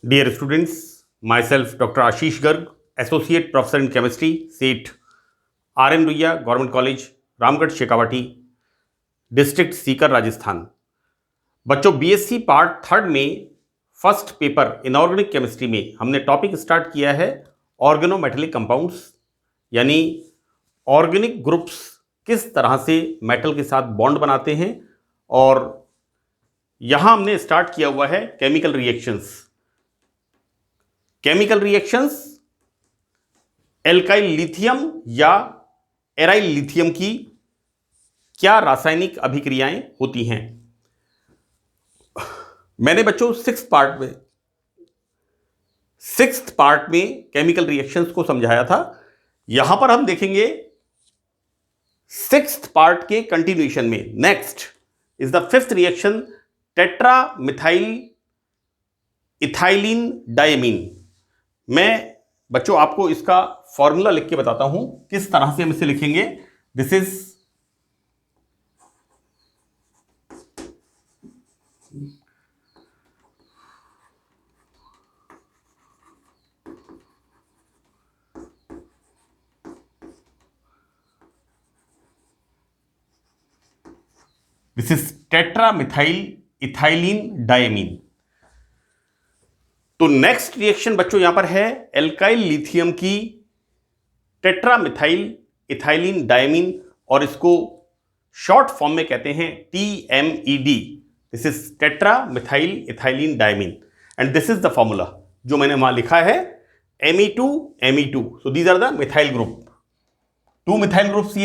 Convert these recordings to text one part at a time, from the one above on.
Dear students, myself Dr. Ashish Garg, Associate Professor in Chemistry, SET, R.M. Ruia, Government College, Ramgarh Shekhawati, district Sikar, Rajasthan. बच्चों, BSc part third में first paper inorganic chemistry में हमने topic start किया है organometallic compounds, यानी organic groups किस तरह से मेटल के साथ बॉन्ड बनाते हैं। और यहां हमने स्टार्ट किया हुआ है chemical reactions. Chemical reactions alkyl lithium या एराइल लिथियम की क्या रासायनिक अभिक्रियाएं होती हैं। मैंने बच्चों सिक्स्थ पार्ट में केमिकल रिएक्शंस को समझाया था। यहां पर हम देखेंगे सिक्स्थ पार्ट के कंटिन्यूएशन में next is the fifth reaction tetra methyl ethylene diamine. मैं बच्चों आपको इसका फॉर्मूला लिख के बताता हूं किस तरह से हम इसे लिखेंगे। This is tetra methyl ethylene diamine. तो नेक्स्ट रिएक्शन बच्चों यहां पर है एल्काइल लिथियम की टेट्रा मिथाइल इथाइलिन डायमीन, और इसको शॉर्ट फॉर्म में कहते हैं TMED। This is tetra methyl ethylene diamine and this is the formula जो मैंने वहां लिखा है Me2। So these are the methyl group, two methyl groups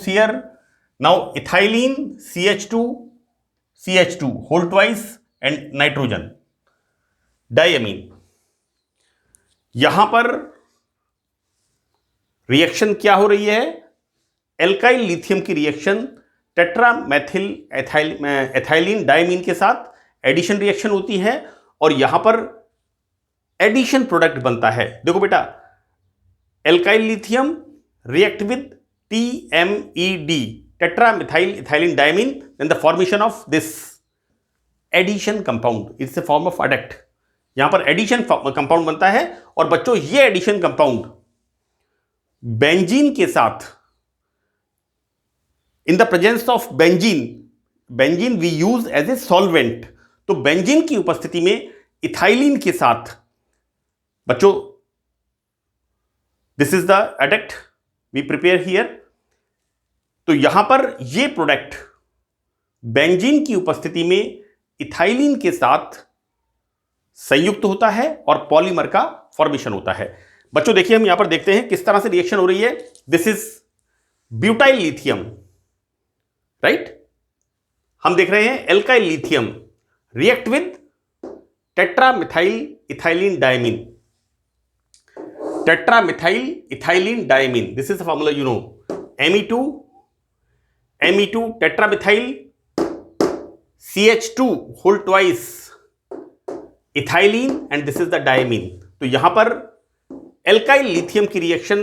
here, now ethylene CH2 whole twice and nitrogen diamine। यहां पर reaction क्या हो रही है? एल्काइल लिथियम की reaction tetra Maithil ethylene diamine के साथ एडिशन रिएक्शन होती है और यहां पर एडिशन प्रोडक्ट बनता है। देखो बेटा, alkyl lithium react with TMED tetra methyl ethylene diamine, then the formation of this addition compound, it's a form of adduct. यहां पर एडिशन कंपाउंड बनता है और बच्चों ये एडिशन कंपाउंड बेंजीन के साथ, in the presence of benzene we use as a solvent. तो बेंजीन की उपस्थिति में इथाइलिन के साथ बच्चों this is the adduct we prepare here. तो यहां पर ये प्रोडक्ट बेंजीन की उपस्थिति में इथाइलिन के साथ संयुक्त होता है और पॉलीमर का फॉर्मेशन होता है। बच्चों देखिए, हम यहां पर देखते हैं किस तरह से रिएक्शन हो रही है। This is butyl lithium, right. हम देख रहे हैं alkyl lithium react with tetra methyl ethylene diamine, tetra methyl ethylene diamine. This is the formula you know, Me2 tetra methyl CH2 whole twice ethylene and this is the diamine. तो यहां पर alkyl lithium की reaction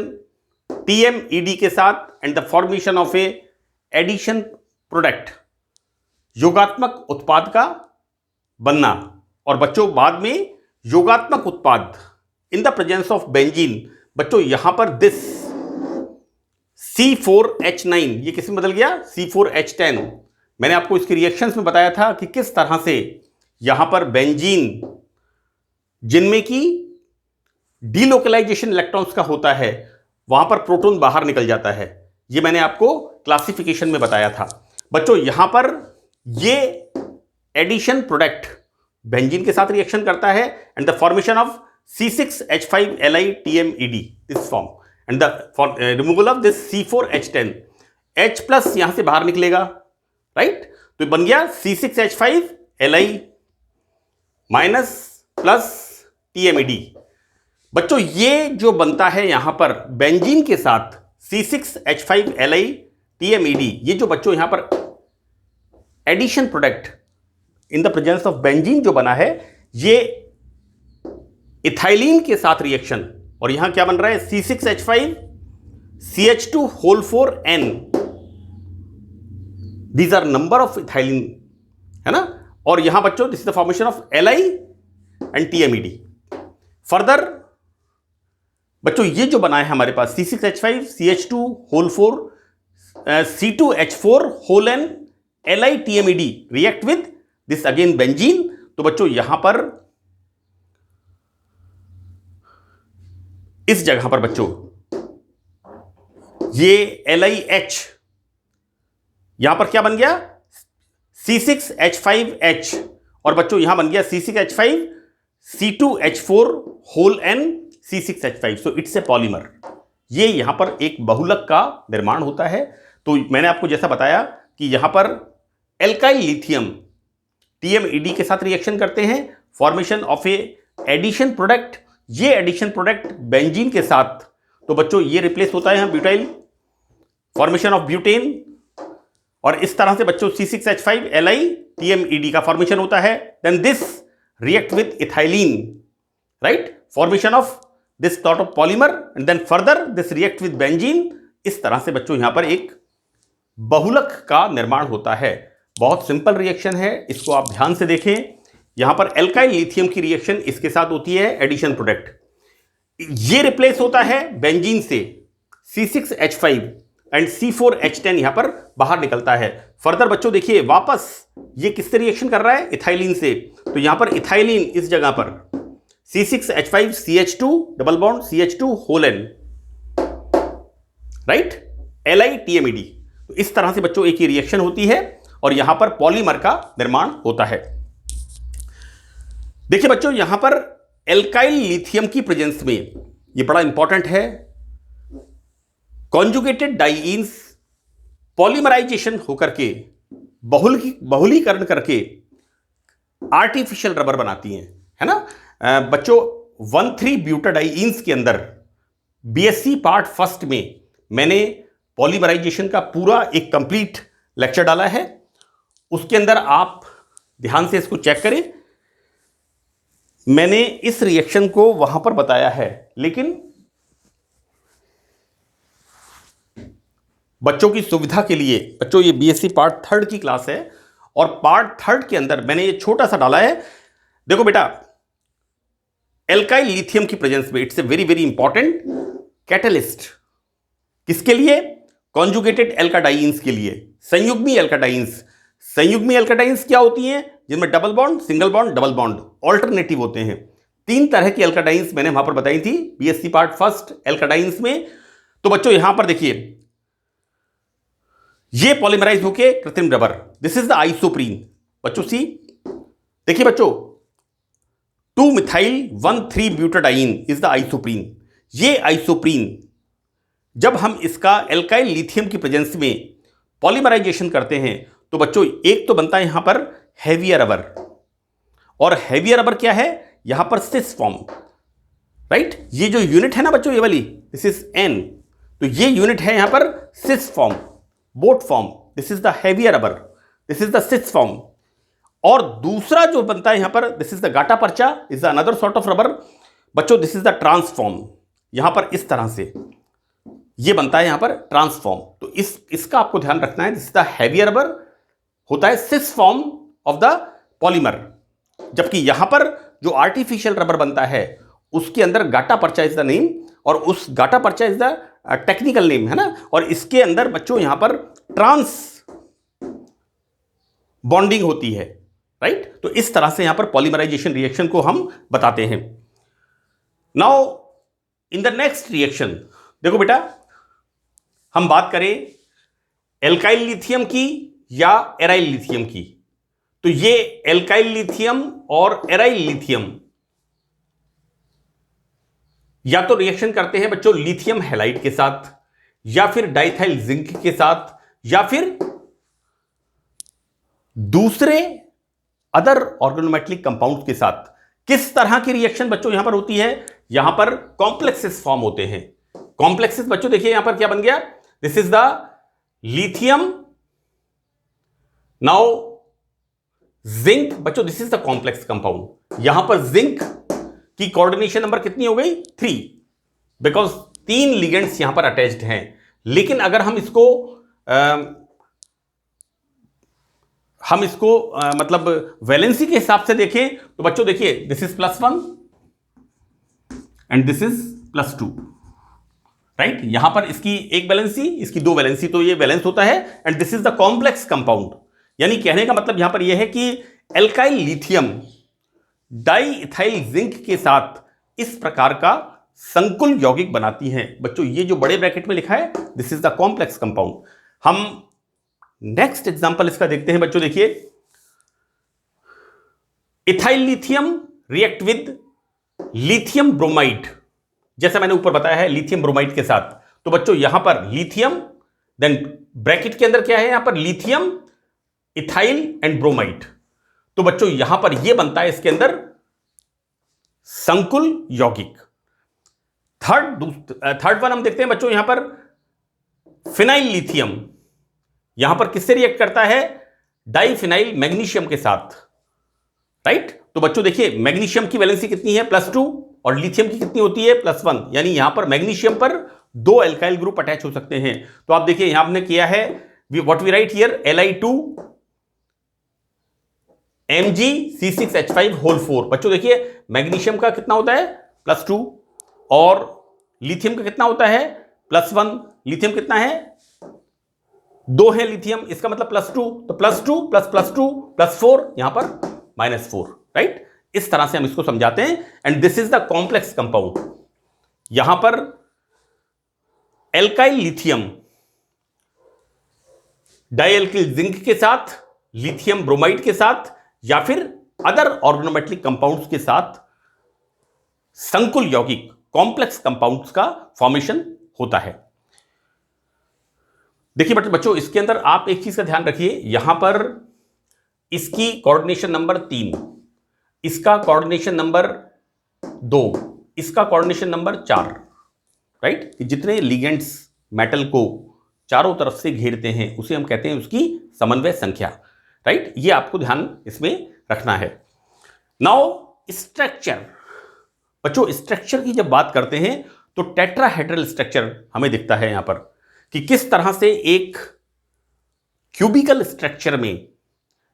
TMED के साथ and the formation of a addition product, योगात्मक उत्पाद का बनना। और बच्चों बाद में योगात्मक उत्पाद इन द प्रेजेंस ऑफ बेंजीन, बच्चों यहां पर दिस C4H9 ये किसमें बदल गया? C4H10। मैंने आपको इसकी रिएक्शंस में बताया था कि किस तरह से यहां पर बेंजीन जिनमें की डीलोकलाइजेशन इलेक्ट्रॉन्स का होता है, वहां पर प्रोटॉन बाहर निकल जाता है। ये मैंने आपको क्लासिफिकेशन में बताया था। बच्चों यहां पर ये एडिशन प्रोडक्ट बेंजीन के साथ रिएक्शन करता है and the formation of C6H5Li TMED this form and the removal of this C4H10। H plus यहां से बाहर निकलेगा, राइट। तो बन गया C6H5Li माइनस प्लस TMED। बच्चों ये जो बनता है यहां पर बेंजीन के साथ C6H5Li TMED, ये जो बच्चों यहां पर addition product in the presence of benzene जो बना है, ये इथाइलिन के साथ रिएक्शन, और यहां क्या बन रहा है? C6H5 CH2 whole 4N। These are number of ethylene, है ना। और यहां बच्चों this is the formation of Li and TMED। Further बच्चों ये जो बना है हमारे पास C6H5 CH2 whole 4 C2H4 whole N LiTMED react with this again benzene. तो बच्चों यहां पर इस जगह पर बच्चों ये LiH यहां पर क्या बन गया C6H5H और बच्चों यहां बन गया C6H5 C2H4 whole N C6H5। So it's a polymer. ये यहां पर एक बहुलक का निर्माण होता है। तो मैंने आपको जैसा बताया कि यहां पर एल्काइल लिथियम TMED के साथ रिएक्शन करते हैं, formation of a addition product. ये एडिशन प्रोडक्ट बेंजीन के साथ, तो बच्चों ये रिप्लेस होता है यहां ब्यूटाइल, फॉर्मेशन ऑफ ब्यूटेन। और इस तरह से बच्चों C6H5 LiTMED का फॉर्मेशन होता है। Then this react with ethylene, right, formation of this sort of polymer and then further this react with benzene. इस तरह से बच्चों यहां पर एक बहुलक का निर्माण होता है। बहुत सिंपल रिएक्शन है, इसको आप ध्यान से देखें। यहां पर एल्काइल लिथियम की रिएक्शन इसके साथ होती है एडिशन प्रोडक्ट, ये रिप्लेस होता है बेंजीन से, C6H5 एंड C4H10 यहां पर बाहर निकलता है। फर्दर बच्चों देखिए वापस ये किससे रिएक्शन कर रहा है, इथाइलिन से। तो यहां पर इथाइलिन इस जगह पर C6H5 CH2 double bond CH2 whole N, right, LiTMED। तो इस तरह से बच्चों एक ही रिएक्शन होती है और यहां पर पॉलीमर का निर्माण होता है। देखिए बच्चों यहां पर एल्काइल लिथियम की प्रेजेंस में, ये बड़ा इंपॉर्टेंट है, कॉन्जुगेटेड डाइईन्स पॉलीमराइजेशन होकर के बहुलीकरण करके आर्टिफिशियल रबर बनाती हैं, है ना बच्चों। 1,3-ब्यूटाडाइईन्स के अंदर BSc पार्ट फर्स्ट में मैंने पॉलीमराइजेशन का पूरा एक कंप्लीट लेक्चर डाला है, उसके अंदर आप ध्यान से इसको चेक करें। मैंने इस रिएक्शन को वहां पर बताया है, लेकिन बच्चों की सुविधा के लिए, बच्चों ये BSc पार्ट थर्ड की क्लास है और पार्ट थर्ड के अंदर मैंने ये छोटा सा डाला है। देखो बेटा, एल्काइल लिथियम की प्रेजेंस में it's a very very important catalyst. किसके लिए? कॉन्जुगेटेड एल्काडाइंस के लिए, संयुग्मी एल्काडाइंस। संयुग्मी एल्काडाइंस क्या होती हैं? जिनमें double bond, single bond, double bond alternative होते हैं। 3 तरह की एल्काडाइंस मैंने वहां पर बताई थी BSc पार्ट फर्स्ट एल्काडाइंस में। तो बच्चों यहां पर देखिए ये पॉलीमराइज होके कृत्रिम rubber, this is the isoprene. बच्चों सी देखिए बच्चों, 2-methyl-1,3-butadiene इज द आइसोप्रीन। ये आइसोप्रीन जब हम इसका एल्काइल लिथियम की प्रेजेंस में पॉलीमराइजेशन करते हैं तो बच्चों एक तो बनता है यहां पर हेवियर रबर, और हेवियर रबर क्या है? यहां पर सिस फॉर्म, राइट। ये जो यूनिट है ना बच्चों, ये वाली, दिस इज N, तो ये यूनिट है यहां पर cis form, boat form, this is the heavier rubber, this is the cis form. और दूसरा जो बनता है यहां पर, दिस इज द गाटा पर्चा, is the another sort of rubber. बच्चों दिस इज द ट्रांसफॉर्म, यहां पर इस तरह से ये बनता है यहां पर ट्रांसफॉर्म। तो इसका आपको ध्यान रखना है, this is the heavier rubber, होता है cis form of the polymer. जबकि यहां पर जो आर्टिफिशियल रबर बनता है उसके अंदर गाटा पर्चा इज द नेम, और उस गाटा पर्चा इज द टेक्निकल नेम, है ना। और इसके अंदर बच्चों यहां पर ट्रांस बॉन्डिंग होती है, राइट। तो इस तरह से यहां पर पॉलीमराइजेशन रिएक्शन को हम बताते हैं। Now in the next reaction, देखो बेटा, हम बात करें एल्काइल लिथियम की या एराइल लिथियम की। तो ये एल्काइल लिथियम और एराइल लिथियम या तो रिएक्शन करते हैं बच्चों लिथियम हैलाइड के साथ, या फिर डाइथाइल जिंक के साथ, या फिर दूसरे अदर ऑर्गेनोमेटेलिक कंपाउंड्स के साथ। किस तरह की रिएक्शन बच्चों यहां पर होती है? यहां पर कॉम्प्लेक्सेस फॉर्म होते हैं। कॉम्प्लेक्सेस बच्चों देखिए यहां पर क्या बन गया, this is the lithium, now zinc. बच्चों this is the complex compound. यहां पर जिंक की कोऑर्डिनेशन नंबर कितनी हो गई? 3, बिकॉज 3 लिगेंड्स यहां पर अटैच्ड हैं। लेकिन अगर हम इसको हम इसको मतलब वैलेंसी के हिसाब से देखें तो बच्चों देखिए, this is +1 and this is +2, right. यहां पर इसकी एक वैलेंसी, इसकी दो वैलेंसी, तो ये वैलेंस होता है। And this is the complex compound, यानी कहने का मतलब यहां पर यह है कि एल्काइल लिथियम डाइइथाइल जिंक के साथ इस प्रकार का संकुल यौगिक बनाती हैं। बच्चों ये जो बड़े ब्रैकेट में लिखा है, this is the complex compound. हम नेक्स्ट एग्जांपल इसका देखते हैं। बच्चों देखिए, ethyl lithium react with lithium bromide, जैसा मैंने ऊपर बताया है लिथियम ब्रोमाइड के साथ। तो बच्चों यहां पर लिथियम, देन ब्रैकेट के अंदर क्या है, यहां पर लिथियम, इथाइल एंड ब्रोमाइड। तो बच्चों यहां पर यह बनता है इसके अंदर संकुल यौगिक। थर्ड वन हम देखते हैं बच्चों, यहां पर फिनाइल लिथियम, यहां पर किससे रिएक्ट करता है, डाइफिनाइल मैग्नीशियम के साथ, राइट। तो बच्चों देखिए, मैग्नीशियम की वैलेंसी कितनी है, +2, और लिथियम की कितनी होती है, +1, यानी यहां पर मैग्नीशियम पर दो एल्काइल ग्रुप अटैच हो सकते हैं। तो आप देखिए यहां हमने किया है, what we write here, Li2 Mg(C6H5)4। बच्चों देखिए, मैग्नीशियम का कितना होता है, +2, और लिथियम का कितना होता है, +1। लिथियम कितना है, 2 है लिथियम, इसका मतलब +2, तो +2 + 4, यहां पर -4, राइट। इस तरह से हम इसको समझाते हैं। And this is the complex compound. यहां पर एल्काइल लिथियम डाइएल्किल जिंक के साथ, लिथियम ब्रोमाइड के साथ, या फिर अदर ऑर्गेनोमेटेलिक कंपाउंड्स के साथ संकुल यौगिक कॉम्प्लेक्स कंपाउंड्स का फॉर्मेशन होता है। देखिए बच्चों, इसके अंदर आप एक चीज का ध्यान रखिए, यहां पर इसकी कोऑर्डिनेशन नंबर 3, इसका कोऑर्डिनेशन नंबर 2, इसका कोऑर्डिनेशन नंबर 4, राइट। कि जितने लिगेंड्स मेटल को चारों तरफ से घेरते हैं उसे हम कहते हैं उसकी समन्वय संख्या, राइट। ये आपको ध्यान इसमें रखना है। नाउ स्ट्रक्चर, बच्चों स्ट्रक्चर की जब बात करते हैं तो टेट्राहेड्रल स्ट्रक्चर हमें दिखता है यहां पर, कि किस तरह से एक क्यूबिकल स्ट्रक्चर में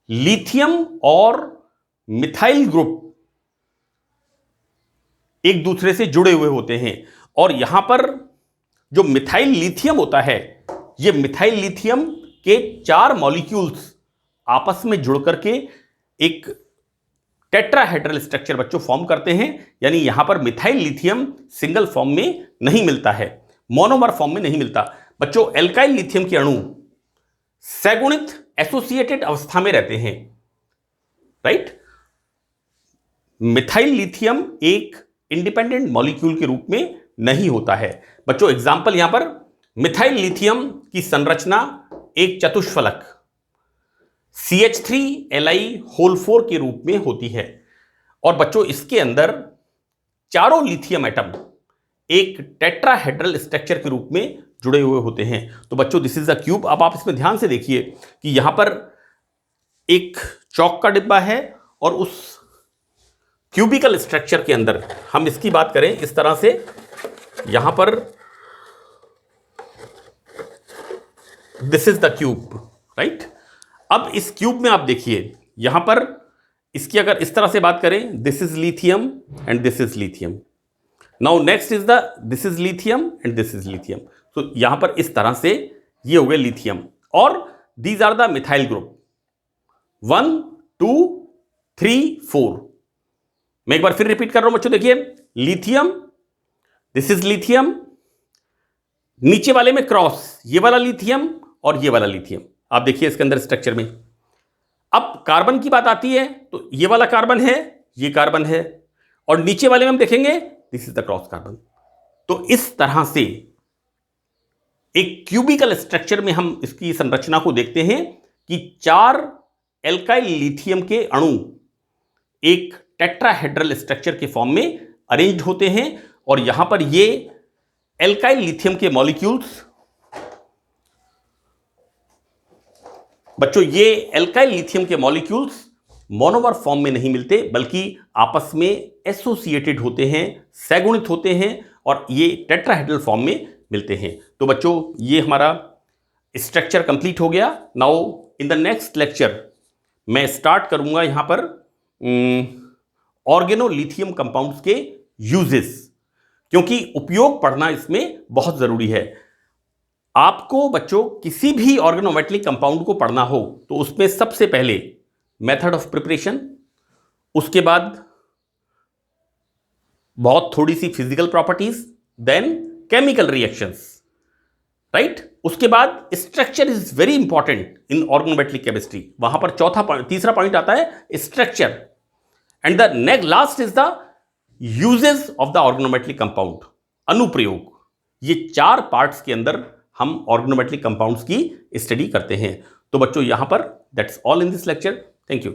लिथियम और मिथाइल ग्रुप एक दूसरे से जुड़े हुए होते हैं। और यहां पर जो मिथाइल लिथियम होता है, यह मिथाइल लिथियम के 4 मॉलिक्यूल्स आपस में जुड़ करके एक टेट्राहेड्रल स्ट्रक्चर बच्चों फॉर्म करते हैं। यानी यहां पर मिथाइल लिथियम सिंगल फॉर्म में नहीं मिलता है, मोनोमर फॉर्म में नहीं मिलता। बच्चों एल्काइल लिथियम के अणु सैगुणित एसोसिएटेड अवस्था में रहते हैं, राइट। मिथाइल लिथियम एक इंडिपेंडेंट मॉलिक्यूल के रूप में नहीं होता है। बच्चों एग्जांपल यहां पर मिथाइल लिथियम की संरचना एक चतुष्फलक CH3Li4 के रूप में होती है। और बच्चों इसके अंदर चारों लिथियम एटम एक टेट्राहेड्रल स्ट्रक्चर के रूप में जुड़े हुए होते हैं। तो बच्चों दिस इज अ क्यूब। अब आप इसमें ध्यान से देखिए कि यहां पर एक चौक का डिब्बा है, और उस क्यूबिकल स्ट्रक्चर के अंदर हम इसकी बात करें इस तरह से, यहां पर this is the cube, right. अब इस क्यूब में आप देखिए, यहां पर इसकी अगर इस तरह से बात करें, this is lithium and this is lithium. Now next is the this is lithium and this is lithium. तो यहां पर इस तरह से ये हो गए लिथियम, और these are the methyl group 1 2 3 4। मैं एक बार फिर रिपीट कर रहा हूं बच्चों, देखिए लिथियम, दिस इज लिथियम, नीचे वाले में क्रॉस, ये वाला लिथियम और ये वाला लिथियम। आप देखिए इसके अंदर स्ट्रक्चर में। अब कार्बन की बात आती है तो ये वाला कार्बन है, ये कार्बन है, और नीचे वाले में हम देखेंगे this is the cross carbon. तो इस तरह से एक क्यूबिकल स्ट्रक्चर में हम इसकी संरचना को देखते हैं कि 4 एल्काइल लिथियम के अणु एक टेट्राहेड्रल स्ट्रक्चर के फॉर्म में अरेंज्ड होते हैं। और यहां पर ये एल्काइल लिथियम के मॉलिक्यूल्स, बच्चों ये एल्काइल लिथियम के मॉलिक्यूल्स मोनोमर फॉर्म में नहीं मिलते, बल्कि आपस में एसोसिएटेड होते हैं, सैगुणित होते हैं, और ये टेट्राहेड्रल फॉर्म में मिलते हैं। तो बच्चों ये हमारा स्ट्रक्चर कंप्लीट हो गया। Now in the next lecture मैं स्टार्ट करूंगा यहां पर ऑर्गेनोलिथियम कंपाउंड्स के यूजेस, क्योंकि उपयोग पढ़ना इसमें बहुत जरूरी है। आपको बच्चों किसी भी ऑर्गेनोमेटेलिक कंपाउंड को पढ़ना हो तो उसमें सबसे पहले मेथड ऑफ प्रिपरेशन, उसके बाद बहुत थोड़ी सी physical properties, then chemical reactions, right. उसके बाद structure is very important in organometallic chemistry. वहां पर तीसरा पॉइंट आता है structure, and the last is the uses of the organometallic compound, अनुप्रयोग। ये 4 पार्ट्स के अंदर हम ऑर्गेनोमेटेलिक कंपाउंड्स की स्टडी करते हैं। तो बच्चों यहां पर that's all in this lecture. Thank you.